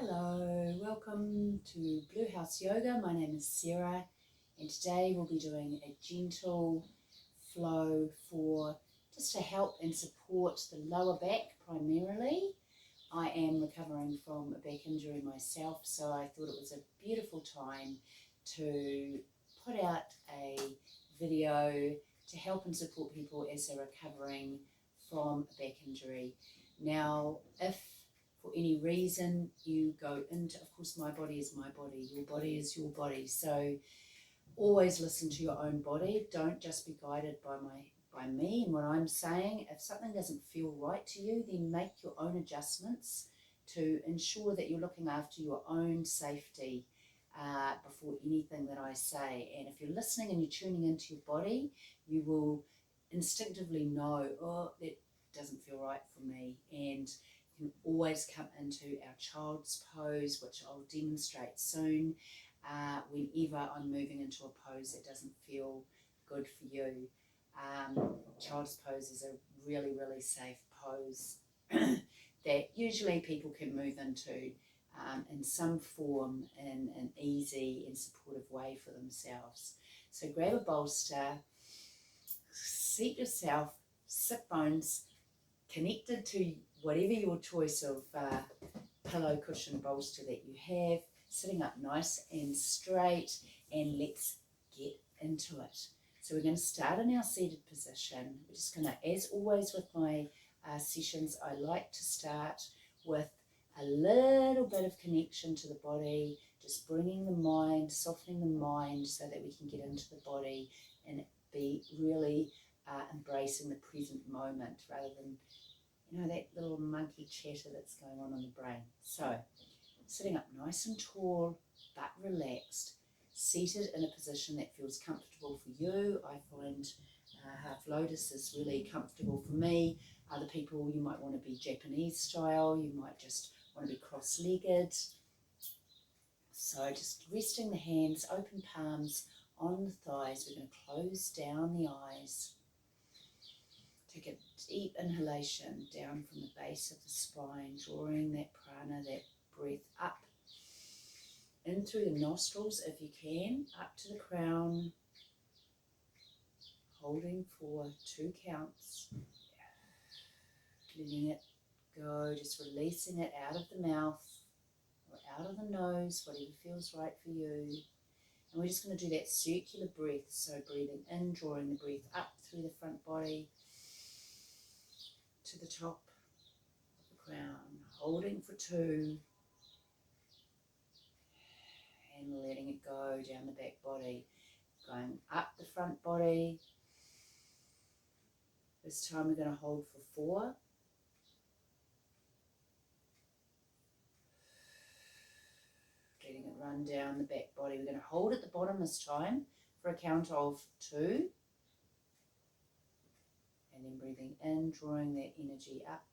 Hello, welcome to Blue House Yoga. My name is Sarah and today we'll be doing a gentle flow for just to help and support the lower back primarily. I am recovering from a back injury myself, so I thought it was a beautiful time to put out a video to help and support people as they're recovering from a back injury. Now, if for any reason you go into, of course my body is my body, your body is your body, so always listen to your own body. Don't just be guided by me and what I'm saying. If something doesn't feel right to you, then make your own adjustments to ensure that you're looking after your own safety before anything that I say. And if you're listening and you're tuning into your body, you will instinctively know, oh, that doesn't feel right for me. And you can always come into our child's pose, which I'll demonstrate soon, whenever I'm moving into a pose that doesn't feel good for you. Child's pose is a really, really safe pose that usually people can move into in some form in an easy and supportive way for themselves. So grab a bolster, seat yourself, sit bones connected to whatever your choice of pillow, cushion, bolster that you have, sitting up nice and straight, and let's get into it. So we're going to start in our seated position. We're just going to, as always with my sessions, I like to start with a little bit of connection to the body, just bringing the mind, softening the mind so that we can get into the body and be really embracing the present moment rather than, you know, that little monkey chatter that's going on in the brain. So sitting up nice and tall but relaxed, seated in a position that feels comfortable for you. I find half lotus is really comfortable for me. Other people, you might want to be Japanese style, you might just want to be cross-legged. So just resting the hands, open palms on the thighs. We're going to close down the eyes. Take a deep inhalation down from the base of the spine, drawing that prana, that breath up in through the nostrils if you can, up to the crown, holding for 2 counts, letting it go, just releasing it out of the mouth or out of the nose, whatever feels right for you. And we're just going to do that circular breath, so breathing in, drawing the breath up through the front body to the top of the crown, holding for 2, and letting it go down the back body, going up the front body. This time we're going to hold for 4, letting it run down the back body. We're going to hold at the bottom this time for a count of 2, and then breathing in, drawing that energy up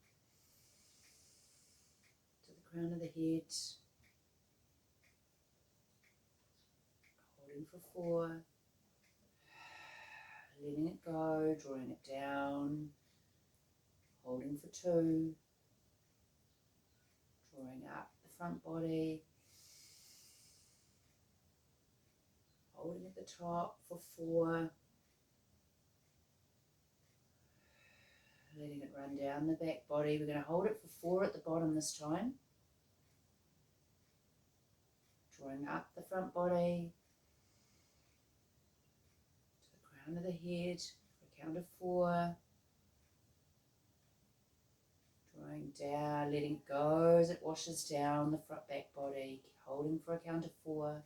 to the crown of the head, holding for 4, letting it go, drawing it down, holding for 2, drawing up the front body, holding at the top for 4, letting it run down the back body. We're going to hold it for 4 at the bottom this time, drawing up the front body to the crown of the head for a count of 4, drawing down, letting it go as it washes down the front back body, holding for a count of 4,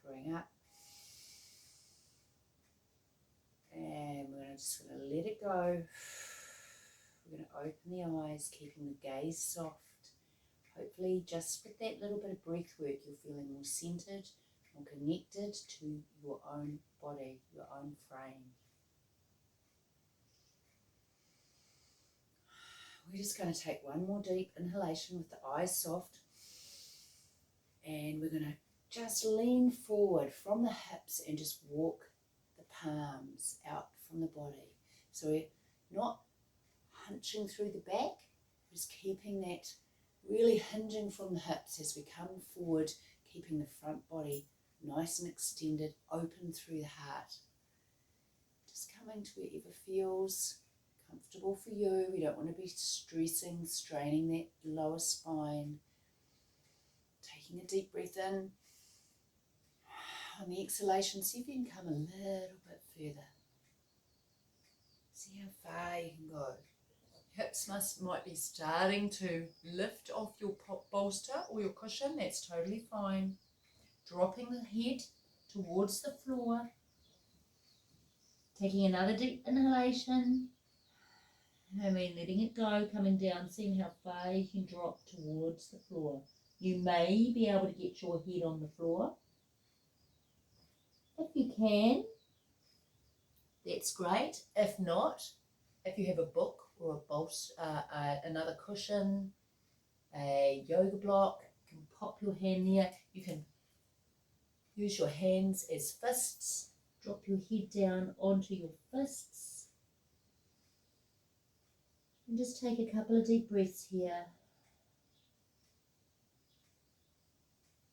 drawing up, and we're just going to let it go. We're going to open the eyes, keeping the gaze soft. Hopefully just with that little bit of breath work you're feeling more centered, more connected to your own body, your own frame. We're just going to take one more deep inhalation with the eyes soft, and we're going to just lean forward from the hips and just walk the palms out from the body. So we're not hunching through the back, Just keeping that really hinging from the hips as we come forward, keeping the front body nice and extended, open through the heart. Just coming to wherever feels comfortable for you. We don't want to be stressing, straining that lower spine. Taking a deep breath in. On the exhalation, see if you can come a little bit further. See how far you can go. Hips might be starting to lift off your bolster or your cushion. That's totally fine. Dropping the head towards the floor. Taking another deep inhalation. And then letting it go, coming down, seeing how far you can drop towards the floor. You may be able to get your head on the floor. If you can, that's great. If not, if you have a book or a bolster, another cushion, a yoga block, you can pop your hand there. You can use your hands as fists. Drop your head down onto your fists. And just take a couple of deep breaths here.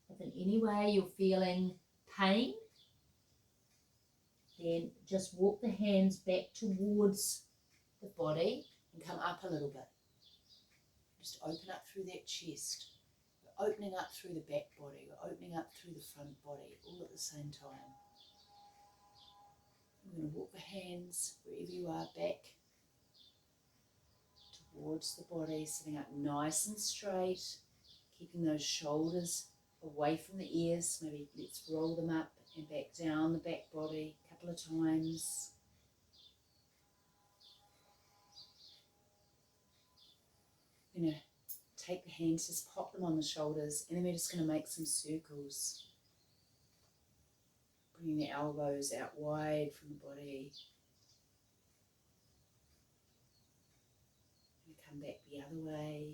If in any way you're feeling pain, then just walk the hands back towards the body and come up a little bit. Just open up through that chest. We're opening up through the back body. We're opening up through the front body all at the same time. We're going to walk the hands wherever you are back towards the body, sitting up nice and straight, keeping those shoulders away from the ears. Maybe let's roll them up and back down the back body a couple of times. We're going to take the hands, just pop them on the shoulders, and then we're just going to make some circles. Bringing the elbows out wide from the body. And come back the other way.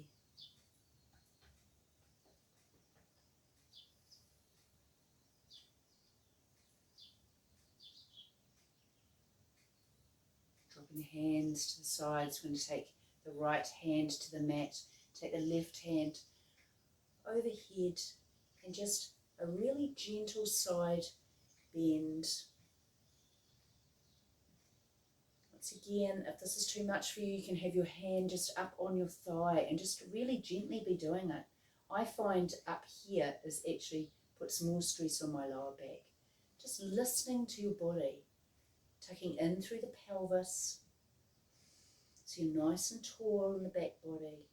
Dropping the hands to the sides. We're going to take the right hand to the mat. Take the left hand overhead and just a really gentle side bend. Once again, if this is too much for you, you can have your hand just up on your thigh and just really gently be doing it. I find up here is actually puts more stress on my lower back. Just listening to your body, tucking in through the pelvis, so you're nice and tall in the back body.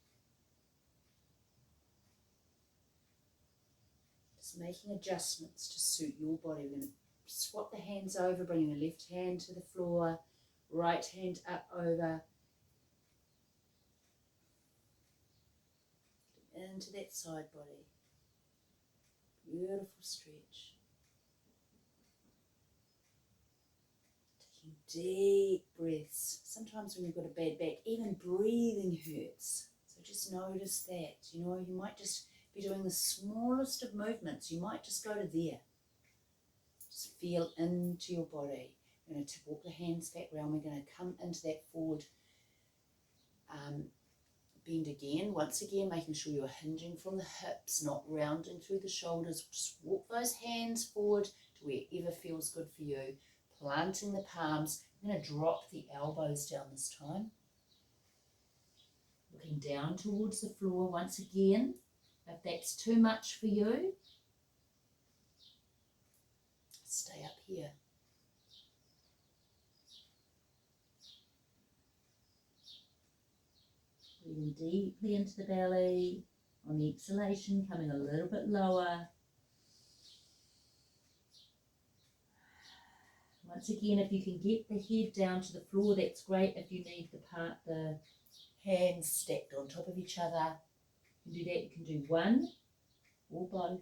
Just making adjustments to suit your body. We're going to swap the hands over, bringing the left hand to the floor, right hand up over, into that side body. Beautiful stretch. Taking deep breaths. Sometimes when you've got a bad back, even breathing hurts. So just notice that. You know, you might just be doing the smallest of movements. You might just go to there. Just feel into your body. We're going to walk the hands back round. We're going to come into that forward bend again. Once again, making sure you're hinging from the hips, not rounding through the shoulders. Just walk those hands forward to wherever feels good for you. Planting the palms. I'm going to drop the elbows down this time. Looking down towards the floor once again. If that's too much for you, stay up here. Breathing deeply into the belly. On the exhalation, coming a little bit lower. Once again, if you can get the head down to the floor, that's great. If you need the hands stacked on top of each other, you can do that. You can do one or both.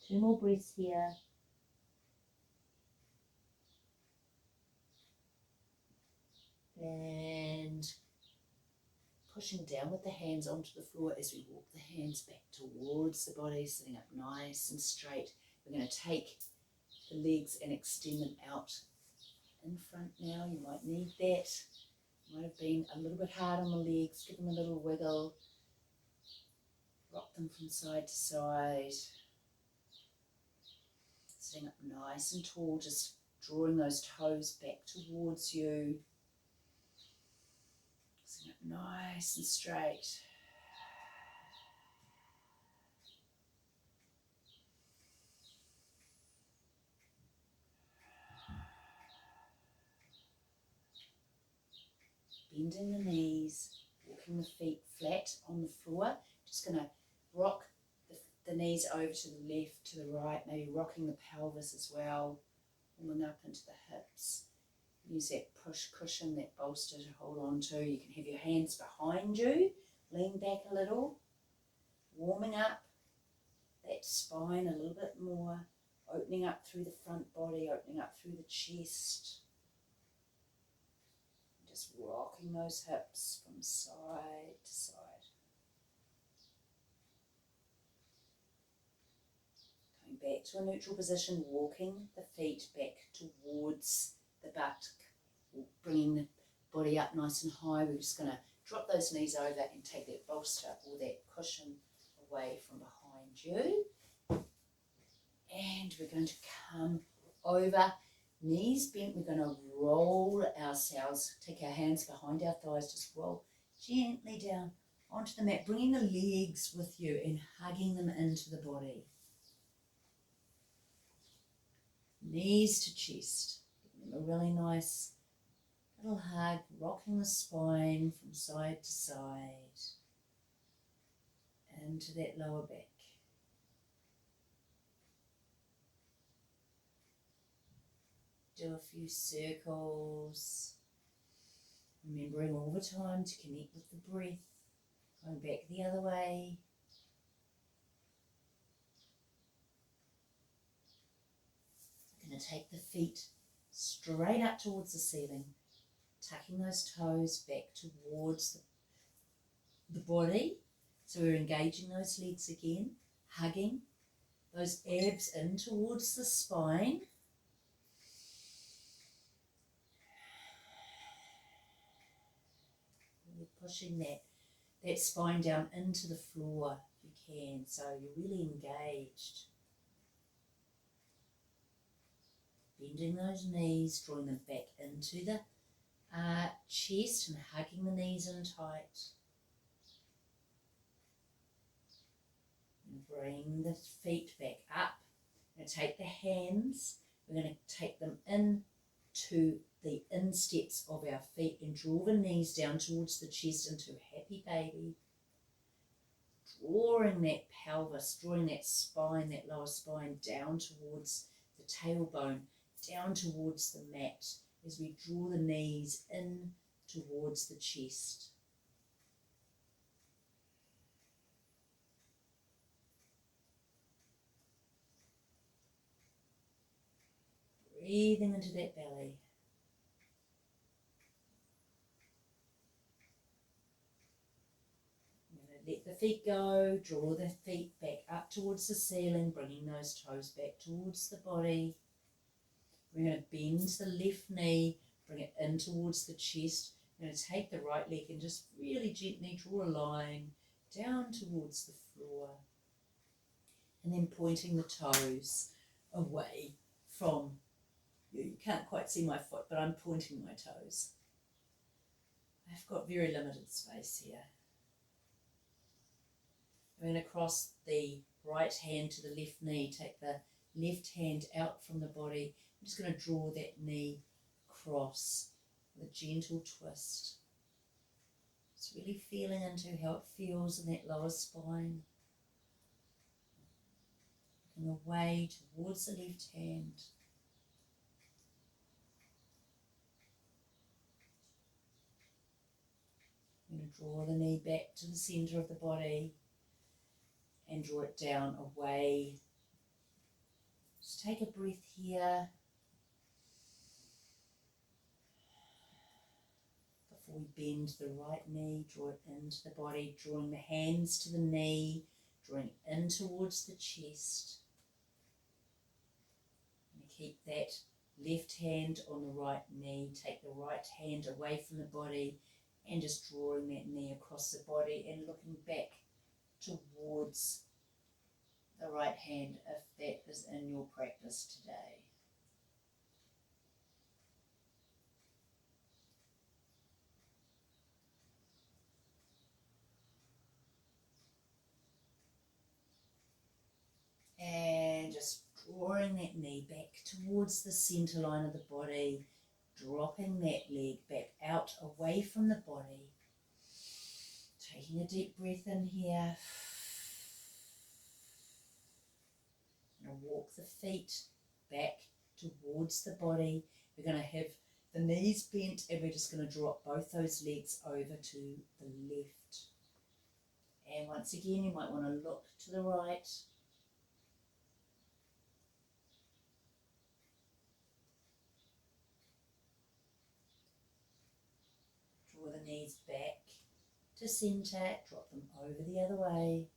Two more breaths here. And pushing down with the hands onto the floor as we walk the hands back towards the body, sitting up nice and straight. We're going to take the legs and extend them out in front now. You might need that. Might have been a little bit hard on the legs. Give them a little wiggle. Rock them from side to side. Sitting up nice and tall, just drawing those toes back towards you. Sitting up nice and straight. Bending the knees, walking the feet flat on the floor. Just going to rock the knees over to the left, to the right, maybe rocking the pelvis as well, pulling up into the hips. Use that push cushion, that bolster to hold on to. You can have your hands behind you, lean back a little, warming up that spine a little bit more, opening up through the front body, opening up through the chest. Just rocking those hips from side to side. Coming back to a neutral position, walking the feet back towards the buttock, bringing the body up nice and high. We're just going to drop those knees over and take that bolster or that cushion away from behind you. And we're going to come over, knees bent. We're going to roll ourselves, take our hands behind our thighs, just roll gently down onto the mat, bringing the legs with you and hugging them into the body. Knees to chest, giving them a really nice little hug, rocking the spine from side to side, into that lower back. Do a few circles, remembering all the time to connect with the breath, going back the other way. We're going to take the feet straight up towards the ceiling, tucking those toes back towards the body. So we're engaging those legs again, hugging those abs in towards the spine. We're pushing that spine down into the floor if you can, so you're really engaged. Bending those knees, drawing them back into the chest and hugging the knees in tight. And bring the feet back up. We're going to take the hands, we're going to take them in to the insteps of our feet and draw the knees down towards the chest into happy baby. Drawing that pelvis, drawing that spine, that lower spine down towards the tailbone, down towards the mat as we draw the knees in towards the chest. Breathing into that belly. Let the feet go, draw the feet back up towards the ceiling, bringing those toes back towards the body. We're going to bend the left knee, bring it in towards the chest. We're going to take the right leg and just really gently draw a line down towards the floor. And then pointing the toes away from you. You can't quite see my foot, but I'm pointing my toes. I've got very limited space here. I'm going to cross the right hand to the left knee, take the left hand out from the body. I'm just going to draw that knee across with a gentle twist. Just really feeling into how it feels in that lower spine. Looking away towards the left hand. I'm going to draw the knee back to the centre of the body and draw it down away. Just take a breath here before we bend the right knee, draw it into the body, drawing the hands to the knee, drawing in towards the chest. And keep that left hand on the right knee, take the right hand away from the body and just drawing that knee across the body and looking back towards the right hand if that is in your practice today. And just drawing that knee back towards the center line of the body, dropping that leg back out away from the body. Taking a deep breath in here. And walk the feet back towards the body. We're going to have the knees bent and we're just going to drop both those legs over to the left. And once again, you might want to look to the right. Draw the knees back to center, drop them over the other way.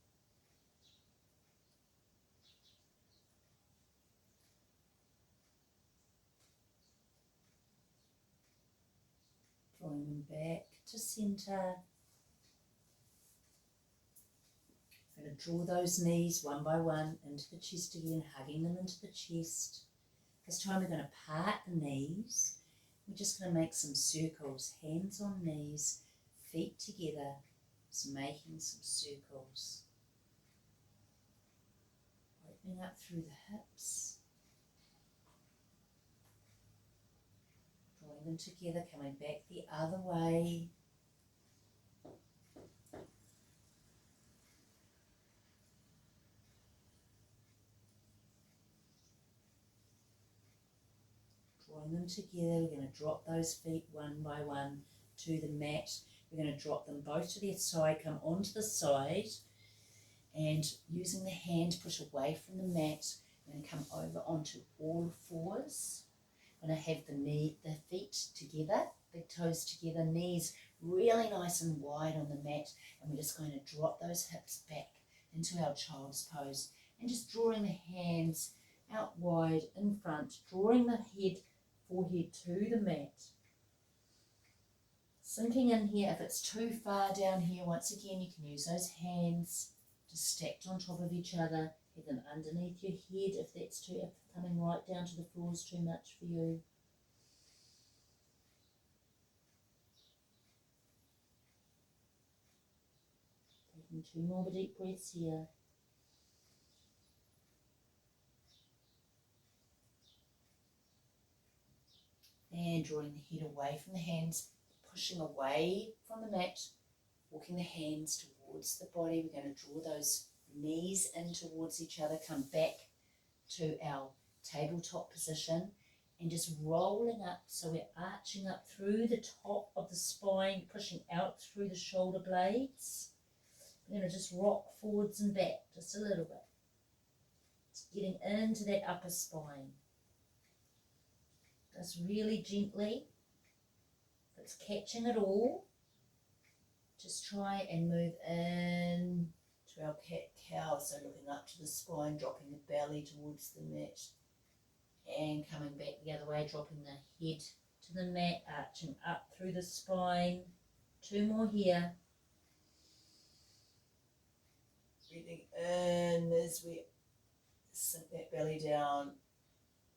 Drawing them back to center. I'm going to draw those knees one by one into the chest again, hugging them into the chest. This time we're going to part the knees. We're just going to make some circles, hands on knees, feet together, just making some circles. Opening up through the hips. Drawing them together, coming back the other way. Drawing them together, we're going to drop those feet one by one to the mat. We're going to drop them both to the side, come onto the side, and using the hand push away from the mat, we're going to come over onto all fours. We're going to have the feet together, big toes together, knees really nice and wide on the mat, and we're just going to drop those hips back into our child's pose and just drawing the hands out wide in front, drawing the forehead to the mat. Sinking in here. If it's too far down here, once again you can use those hands just stacked on top of each other. Have them underneath your head if coming right down to the floor is too much for you. Taking 2 more deep breaths here. And drawing the head away from the hands, pushing away from the mat, walking the hands towards the body. We're going to draw those knees in towards each other, come back to our tabletop position and just rolling up, so we're arching up through the top of the spine, pushing out through the shoulder blades. We're going to just rock forwards and back just a little bit. Just getting into that upper spine. Just really gently. If it's catching it all, just try and move in to our cat-cow, so looking up to the spine, dropping the belly towards the mat, and coming back the other way, dropping the head to the mat, arching up through the spine. 2 more here. Breathing in as we sink that belly down.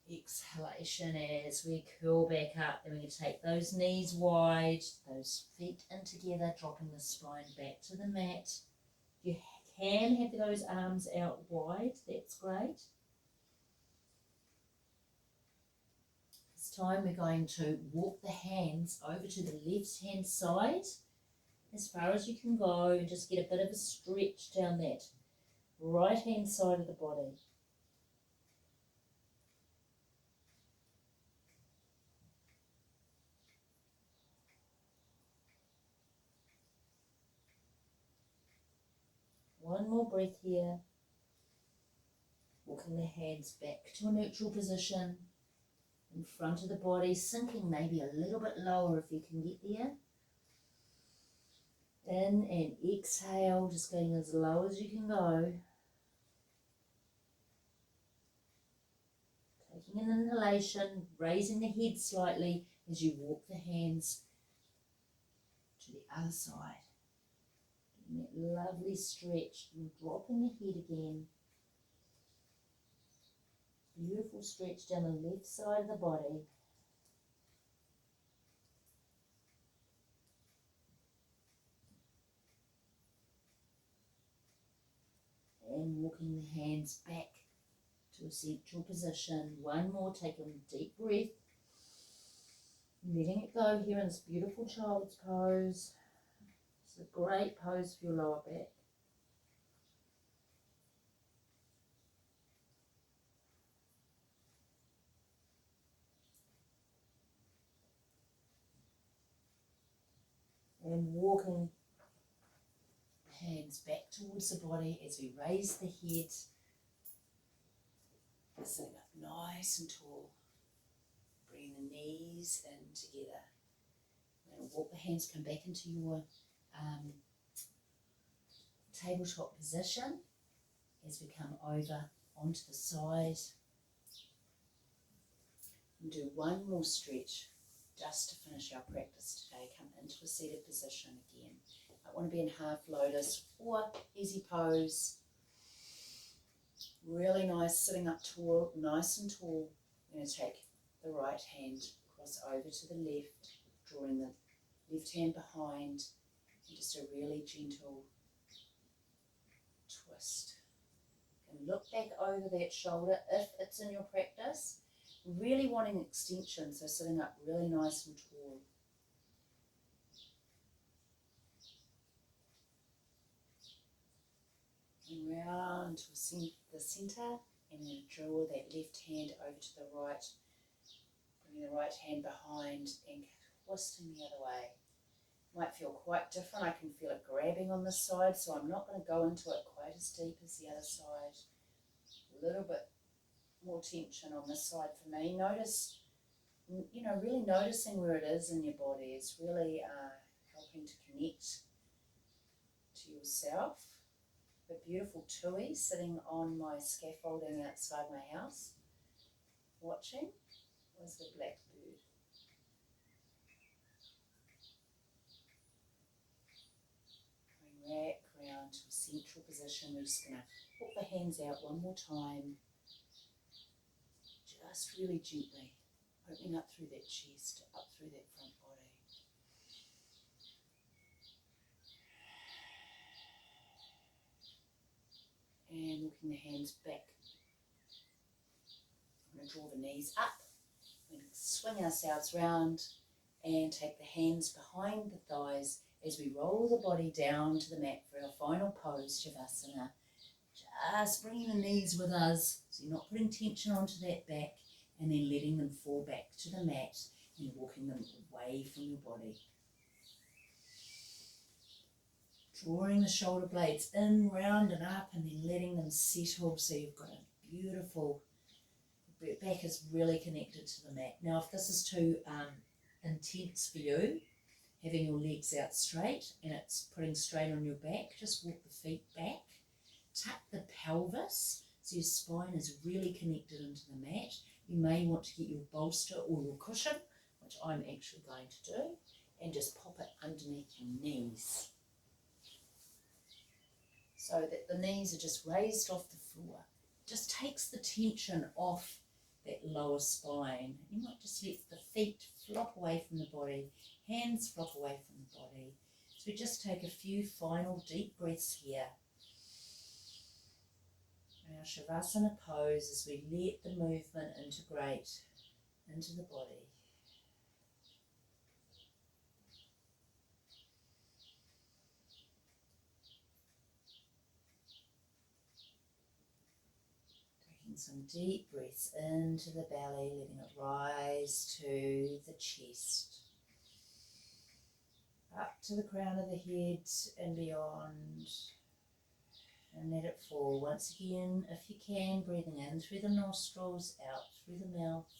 Exhalation as we curl back up. Then we're going to take those knees wide, those feet in together, dropping the spine back to the mat. You can have those arms out wide, that's great. This time we're going to walk the hands over to the left hand side as far as you can go and just get a bit of a stretch down that right hand side of the body. One more breath here. Walking the hands back to a neutral position in front of the body, sinking maybe a little bit lower if you can get there. In and exhale, just getting as low as you can go. Taking taking an inhalation, raising the head slightly as you walk the hands to the other side. Getting that lovely stretch and dropping the head again. Beautiful stretch down the left side of the body. And walking the hands back to a central position. One more, take a deep breath. Letting it go here in this beautiful child's pose. It's a great pose for your lower back. And walking hands back towards the body as we raise the head. Sitting up nice and tall. Bring the knees in together. We're going to walk the hands, come back into your tabletop position as we come over onto the side. And do one more stretch just to finish our practice today. Come into a seated position again. I want to be in half lotus or easy pose. Really nice, sitting up tall, nice and tall. We're going to take the right hand, cross over to the left, drawing the left hand behind, and just a really gentle twist. And look back over that shoulder if it's in your practice. Really wanting extension, so sitting up really nice and tall. And round to the centre, and then draw that left hand over to the right, bringing the right hand behind and twisting the other way. Might feel quite different. I can feel it grabbing on this side, so I'm not going to go into it quite as deep as the other side. A little bit more tension on this side for me. Notice, really noticing where it is in your body is really helping to connect to yourself. A beautiful tui sitting on my scaffolding outside my house, watching. Was the black bird. Going back round to a central position. We're just going to put the hands out one more time. Just really gently opening up through that chest, up through that front body. And walking the hands back. I'm going to draw the knees up. We're going to swing ourselves round and take the hands behind the thighs as we roll the body down to the mat for our final pose, Shavasana. Just bringing the knees with us, so you're not putting tension onto that back, and then letting them fall back to the mat and walking them away from your body. Drawing the shoulder blades in, round and up, and then letting them settle so you've got a beautiful, back is really connected to the mat. Now if this is too intense for you, having your legs out straight and it's putting strain on your back, just walk the feet back, tuck the pelvis so your spine is really connected into the mat. You may want to get your bolster or your cushion, which I'm actually going to do, and just pop it underneath your knees so that the knees are just raised off the floor. Just takes the tension off that lower spine. You might just let the feet flop away from the body, hands flop away from the body. So we just take a few final deep breaths here. And our Shavasana pose as we let the movement integrate into the body. Taking some deep breaths into the belly, letting it rise to the chest. Up to the crown of the head and beyond. And let it fall. Once again, if you can, breathing in through the nostrils, out through the mouth.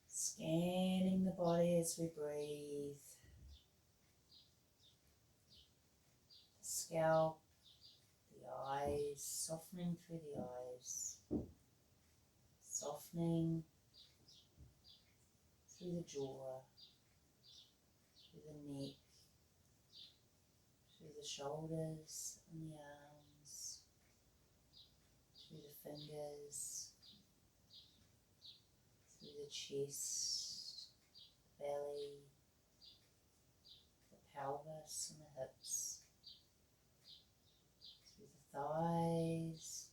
Scanning the body as we breathe. The scalp, the eyes, softening through the eyes. softening through the jaw, through the neck, through the shoulders and the arms, through the fingers, through the chest, belly, the pelvis and the hips, through the thighs,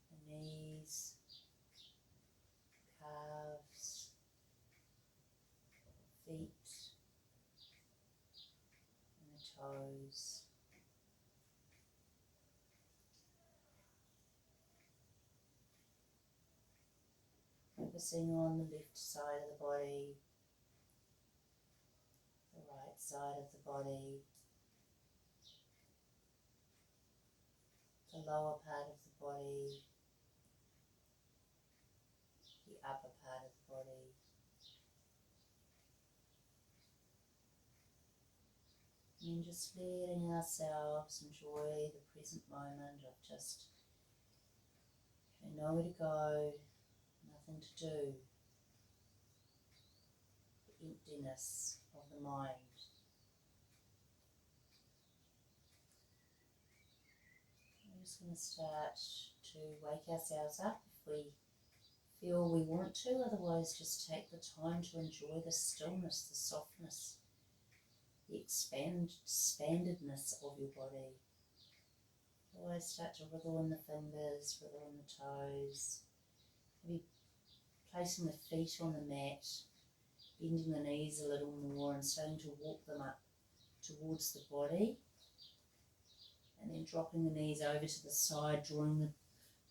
the knees, calves, feet and the toes. Focusing on the left side of the body, the right side of the body, the lower part of the body, the upper part of the body. And then just letting ourselves enjoy the present moment of just having nowhere to go, nothing to do, the emptiness of the mind. We're just going to start to wake ourselves up if we feel we want to, otherwise just take the time to enjoy the stillness, the softness, the expandedness of your body. Always start to wriggle in the fingers, wriggle in the toes, maybe placing the feet on the mat, bending the knees a little more and starting to walk them up towards the body, and then dropping the knees over to the side, drawing the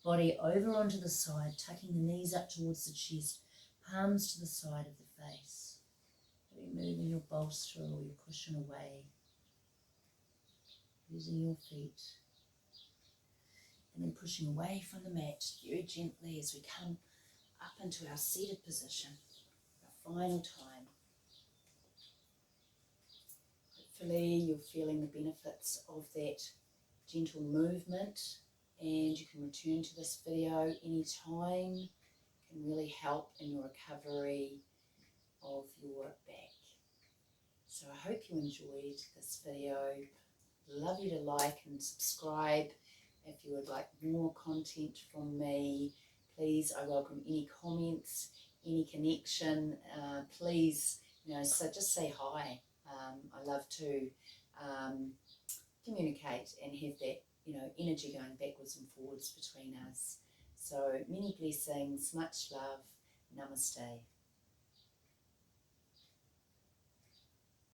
body over onto the side, tucking the knees up towards the chest, palms to the side of the face. Maybe moving your bolster or your cushion away, using your feet, and then pushing away from the mat very gently as we come up into our seated position, our final time. Hopefully you're feeling the benefits of that gentle movement, and you can return to this video anytime. It can really help in your recovery of your back. So I hope you enjoyed this video. Love you to like and subscribe. If you would like more content from me, please, I welcome any comments, any connection. Please, so just say hi. I love to communicate and have that, energy going backwards and forwards between us. So many blessings, much love, namaste.